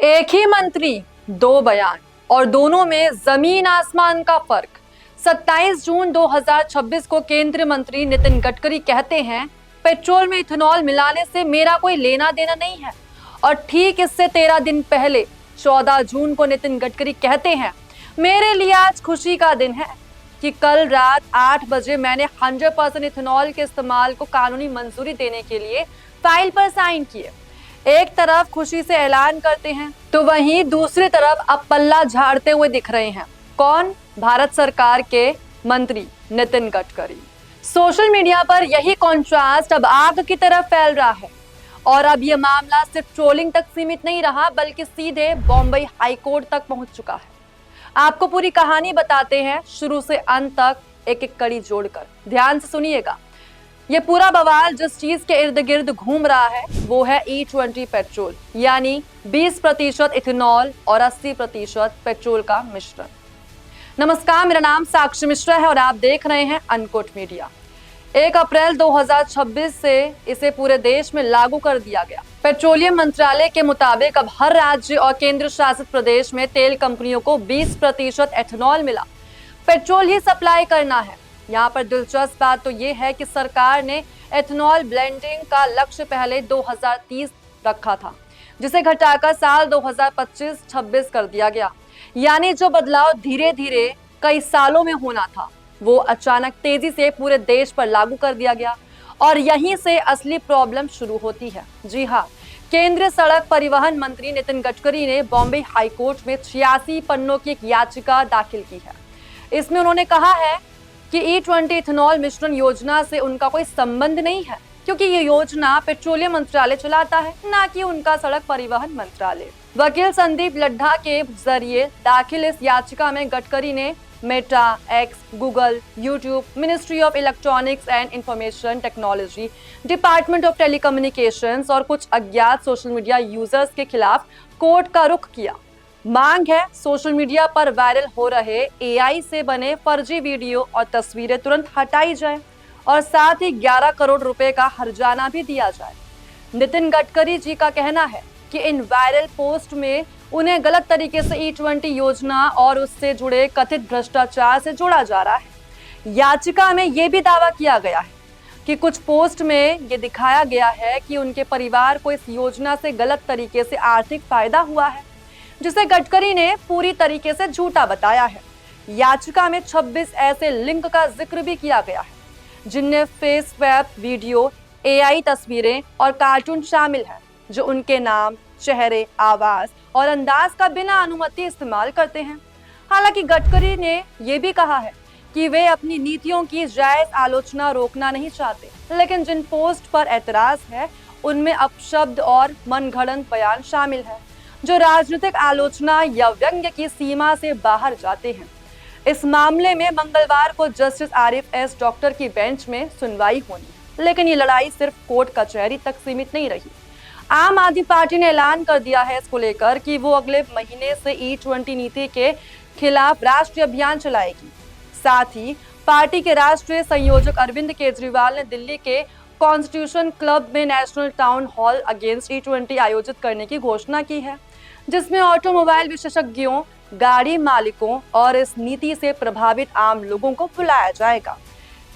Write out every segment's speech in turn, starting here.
एक ही मंत्री, दो बयान और दोनों में जमीन आसमान का फर्क। 27 जून 2026 को केंद्रीय मंत्री नितिन गडकरी कहते हैं, पेट्रोल में इथेनॉल मिलाने से मेरा कोई लेना देना नहीं है। और ठीक इससे 13 दिन पहले 14 जून को नितिन गडकरी कहते हैं, मेरे लिए आज खुशी का दिन है कि कल रात 8 बजे मैंने 100% इथेनॉल के इस्तेमाल को कानूनी मंजूरी देने के लिए फाइल पर साइन किए। एक तरफ खुशी से ऐलान करते हैं तो वहीं दूसरी तरफ अब पल्ला झाड़ते हुए दिख रहे हैं। कौन? भारत सरकार के मंत्री नितिन गडकरी। सोशल मीडिया पर यही कॉन्ट्रास्ट अब आग की तरफ फैल रहा है और अब यह मामला सिर्फ ट्रोलिंग तक सीमित नहीं रहा बल्कि सीधे बॉम्बे हाईकोर्ट तक पहुंच चुका है। आपको पूरी कहानी बताते हैं शुरू से अंत तक, एक एक कड़ी जोड़कर। ध्यान से सुनिएगा। ये पूरा बवाल जिस चीज के इर्द गिर्द घूम रहा है वो है E20 पेट्रोल, यानी 20% इथेनॉल और 80% पेट्रोल का मिश्रण। नमस्कार, मेरा नाम साक्षी मिश्रा है और आप देख रहे हैं अनकोट मीडिया। 1 अप्रैल 2026 से इसे पूरे देश में लागू कर दिया गया। पेट्रोलियम मंत्रालय के मुताबिक अब हर राज्य और केंद्र शासित प्रदेश में तेल कंपनियों को 20% एथेनॉल मिला पेट्रोल ही सप्लाई करना है। यहाँ पर दिलचस्प बात तो ये है कि सरकार ने एथेनॉल ब्लेंडिंग का लक्ष्य पहले 2030 रखा था, जिसे घटाकर साल 2025-26 कर दिया गया। यानी जो बदलाव धीरे धीरे कई सालों में होना था वो अचानक तेजी से पूरे देश पर लागू कर दिया गया और यहीं से असली प्रॉब्लम शुरू होती है। जी हाँ, केंद्रीय सड़क परिवहन मंत्री नितिन गडकरी ने बॉम्बे हाईकोर्ट में 86 पन्नों की एक याचिका दाखिल की है। इसमें उन्होंने कहा है कि E20 इथेनॉल मिश्रण योजना से उनका कोई संबंध नहीं है, क्योंकि ये योजना पेट्रोलियम मंत्रालय चलाता है, ना कि उनका सड़क परिवहन मंत्रालय। वकील संदीप लड्ढा के जरिए दाखिल इस याचिका में गडकरी ने Meta, x, Google, YouTube, ministry of electronics and information technology, department of telecommunications और कुछ अज्ञात सोशल मीडिया यूजर्स के खिलाफ कोर्ट का रुख किया। मांग है सोशल मीडिया पर वायरल हो रहे AI से बने फर्जी वीडियो और तस्वीरें तुरंत हटाई जाए और साथ ही 11 करोड़ रुपए का हर्जाना भी दिया जाए। नितिन गडकरी जी का कहना है कि इन वायरल पोस्ट में उन्हें गलत तरीके से E20 योजना और उससे जुड़े कथित भ्रष्टाचार से जोड़ा जा रहा है। याचिका में यह भी दावा किया गया है कि कुछ पोस्ट में यह दिखाया गया है कि उनके परिवार को इस योजना से गलत तरीके से आर्थिक फायदा हुआ है, जिसे गडकरी ने पूरी तरीके से झूठा बताया है। याचिका में 26 ऐसे लिंक का जिक्र भी किया गया है जिनमें फेस स्वैप वीडियो, AI तस्वीरें और कार्टून शामिल हैं, जो उनके नाम, चेहरे, आवाज और अंदाज का बिना अनुमति इस्तेमाल करते हैं। हालांकि गडकरी ने यह भी कहा है कि वे अपनी नीतियों की जायज आलोचना रोकना नहीं चाहते, लेकिन जिन पोस्ट पर एतराज है उनमें अपशब्द और मनगढ़ंत बयान शामिल है जो राजनीतिक आलोचना या व्यंग्य की सीमा से बाहर जाते हैं। इस मामले में मंगलवार को जस्टिस आरिफ एस डॉक्टर की बेंच में सुनवाई होनी है, लेकिन ये लड़ाई सिर्फ कोर्ट कचहरी तक सीमित नहीं रही। आम आदमी पार्टी ने ऐलान कर दिया है इसको लेकर कि वो अगले महीने से E20 नीति के खिलाफ राष्ट्रीय अभियान चलाएगी। साथ ही पार्टी के राष्ट्रीय संयोजक अरविंद केजरीवाल ने दिल्ली के कॉन्स्टिट्यूशन क्लब में national town hall against E20 आयोजित करने की घोषणा की है, जिसमें ऑटोमोबाइल विशेषज्ञों, गाड़ी मालिकों और इस नीति से प्रभावित आम लोगों को बुलाया जाएगा।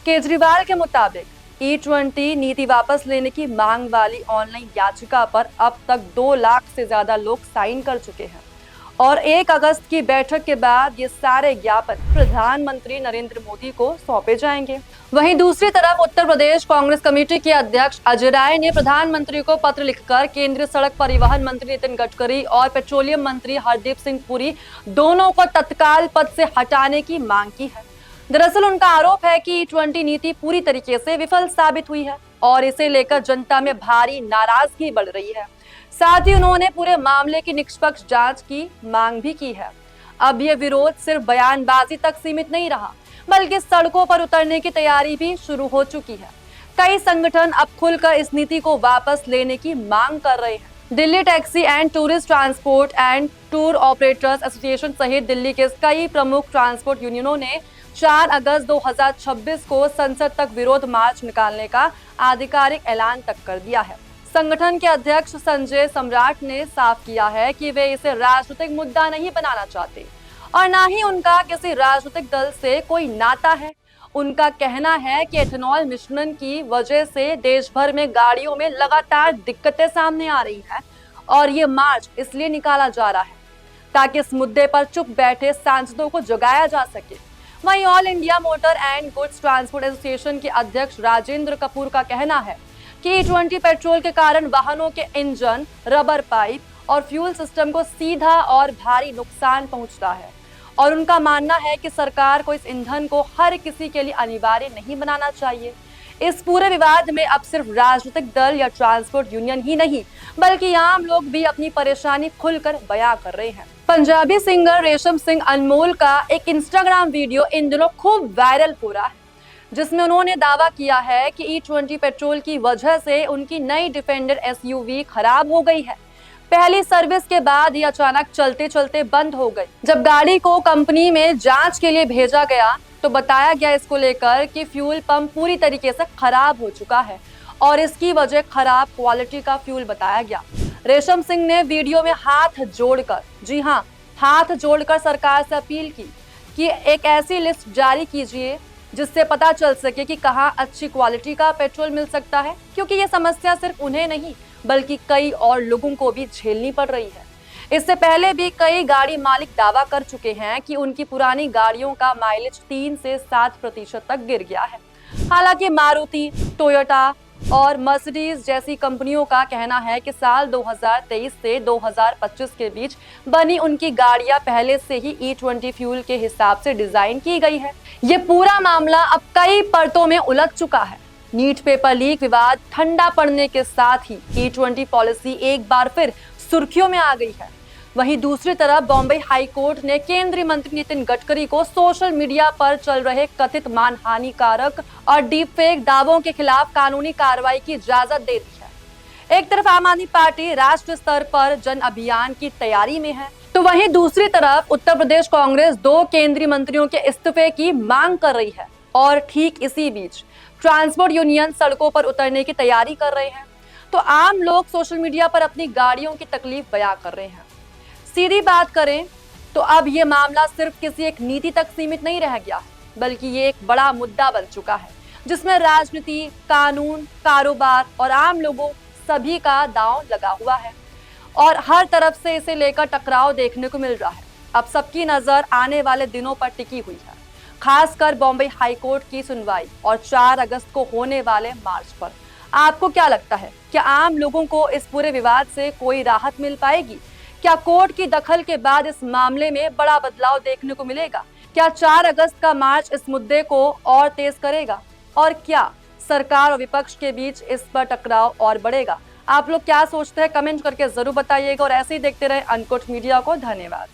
केजरीवाल के मुताबिक E20 नीति वापस लेने की मांग वाली ऑनलाइन याचिका पर अब तक 2 लाख से ज्यादा लोग साइन कर चुके हैं और 1 अगस्त की बैठक के बाद ये सारे ज्ञापन प्रधानमंत्री नरेंद्र मोदी को सौंपे जाएंगे। वहीं दूसरी तरफ उत्तर प्रदेश कांग्रेस कमेटी के अध्यक्ष अजय राय ने प्रधानमंत्री को पत्र लिखकर केंद्रीय सड़क परिवहन मंत्री नितिन गडकरी और पेट्रोलियम मंत्री हरदीप सिंह पुरी दोनों को तत्काल पद से हटाने की मांग की है। दरअसल उनका आरोप है कि E20 नीति पूरी तरीके से विफल साबित हुई है और इसे लेकर जनता में भारी नाराजगी बढ़ रही है। साथ ही उन्होंने पूरे मामले की निष्पक्ष जांच की मांग भी की है। अब यह विरोध सिर्फ बयानबाजी तक सीमित नहीं रहा, बल्कि सड़कों पर उतरने की तैयारी भी शुरू हो चुकी है। कई संगठन अब खुलकर इस नीति को वापस लेने की मांग कर रहे हैं। Delhi taxi and tourist transport and tour operators association सहित दिल्ली के कई प्रमुख ट्रांसपोर्ट यूनियनों ने 4 अगस्त 2026 को संसद तक विरोध मार्च निकालने का आधिकारिक ऐलान तक कर दिया है। संगठन के अध्यक्ष संजय सम्राट ने साफ किया है कि वे इसे राजनीतिक मुद्दा नहीं बनाना चाहते और ना ही उनका किसी राजनीतिक दल से कोई नाता है। उनका कहना है कि एथेनॉल मिश्रण की वजह से देश भर में गाड़ियों में लगातार दिक्कतें सामने आ रही हैं और ये मार्च इसलिए निकाला जा रहा है ताकि इस मुद्दे पर चुप बैठे सांसदों को जगाया जा सके। वहीं all India motor and goods transport association के अध्यक्ष राजेंद्र कपूर का कहना है कि E20 पेट्रोल के कारण वाहनों के इंजन, रबर पाइप और फ्यूल सिस्टम को सीधा और भारी नुकसान पहुंचता है और उनका मानना है कि सरकार को इस ईंधन को हर किसी के लिए अनिवार्य नहीं बनाना चाहिए। इस पूरे विवाद में अब सिर्फ राजनीतिक दल या ट्रांसपोर्ट यूनियन ही नहीं बल्कि आम लोग भी अपनी परेशानी खुलकर बयां कर रहे हैं। पंजाबी सिंगर रेशम सिंह अनमोल का एक इंस्टाग्राम वीडियो इन दिनों खूब वायरल हो रहा है, जिसमें उन्होंने दावा किया है कि E20 पेट्रोल की वजह से उनकी नई डिफेंडर SUV खराब हो गई है। पहली सर्विस के बाद ये अचानक चलते चलते बंद हो गई। जब गाड़ी को कंपनी में जांच के लिए भेजा गया तो बताया गया इसको लेकर कि फ्यूल पंप पूरी तरीके से खराब हो चुका है और इसकी वजह खराब क्वालिटी का फ्यूल बताया गया। रेशम सिंह ने वीडियो में हाथ जोड़कर, जी हाँ, हाथ जोड़कर सरकार से अपील की कि एक ऐसी लिस्ट जारी कीजिए जिससे पता चल सके कि कहाँ अच्छी क्वालिटी का पेट्रोल मिल सकता है, क्योंकि ये समस्या सिर्फ उन्हें नहीं बल्कि कई और लोगों को भी झेलनी पड़ रही है। इससे पहले भी कई गाड़ी मालिक दावा कर चुके हैं कि उनकी पुरानी गाड़ियों का माइलेज 3 से 7% तक गिर गया है। हालांकि मारुति, टोयोटा और मर्सिडीज जैसी कंपनियों का कहना है कि साल 2023 से 2025 के बीच बनी उनकी गाड़ियां पहले से ही E20 फ्यूल के हिसाब से डिजाइन की गई है। ये पूरा मामला अब कई परतों में उलझ चुका है। नीट पेपर लीक विवाद ठंडा पड़ने के साथ ही E20 पॉलिसी एक बार फिर सुर्खियों में आ गई है। वहीं दूसरी तरफ बॉम्बे हाई कोर्ट ने केंद्रीय मंत्री नितिन गडकरी को सोशल मीडिया पर चल रहे कथित मानहानिकारक और डीप फेक दावों के खिलाफ कानूनी कार्रवाई की इजाजत दे दी है। एक तरफ आम आदमी पार्टी राष्ट्रीय स्तर पर जन अभियान की तैयारी में है, तो वहीं दूसरी तरफ उत्तर प्रदेश कांग्रेस 2 केंद्रीय मंत्रियों के इस्तीफे की मांग कर रही है और ठीक इसी बीच ट्रांसपोर्ट यूनियन सड़कों पर उतरने की तैयारी कर रहे हैं। तो आम लोग सोशल मीडिया पर अपनी गाड़ियों की तकलीफ बयां कर रहे हैं। सीधी बात करें तो अब ये मामला सिर्फ किसी एक नीति तक सीमित नहीं रह गया, बल्कि ये एक बड़ा मुद्दा बन चुका है जिसमें राजनीति, कानून, कारोबार और आम लोगों सभी का दांव लगा हुआ है और हर तरफ से इसे लेकर टकराव देखने को मिल रहा है। अब सबकी नजर आने वाले दिनों पर टिकी हुई है, खासकर बॉम्बे हाई कोर्ट की सुनवाई और 4 अगस्त को होने वाले मार्च पर। आपको क्या लगता है, क्या आम लोगों को इस पूरे विवाद से कोई राहत मिल पाएगी? क्या कोर्ट की दखल के बाद इस मामले में बड़ा बदलाव देखने को मिलेगा? क्या 4 अगस्त का मार्च इस मुद्दे को और तेज करेगा? और क्या सरकार और विपक्ष के बीच इस पर टकराव और बढ़ेगा? आप लोग क्या सोचते हैं? कमेंट करके जरूर बताइएगा और ऐसे ही देखते रहे अनकट मीडिया को। धन्यवाद।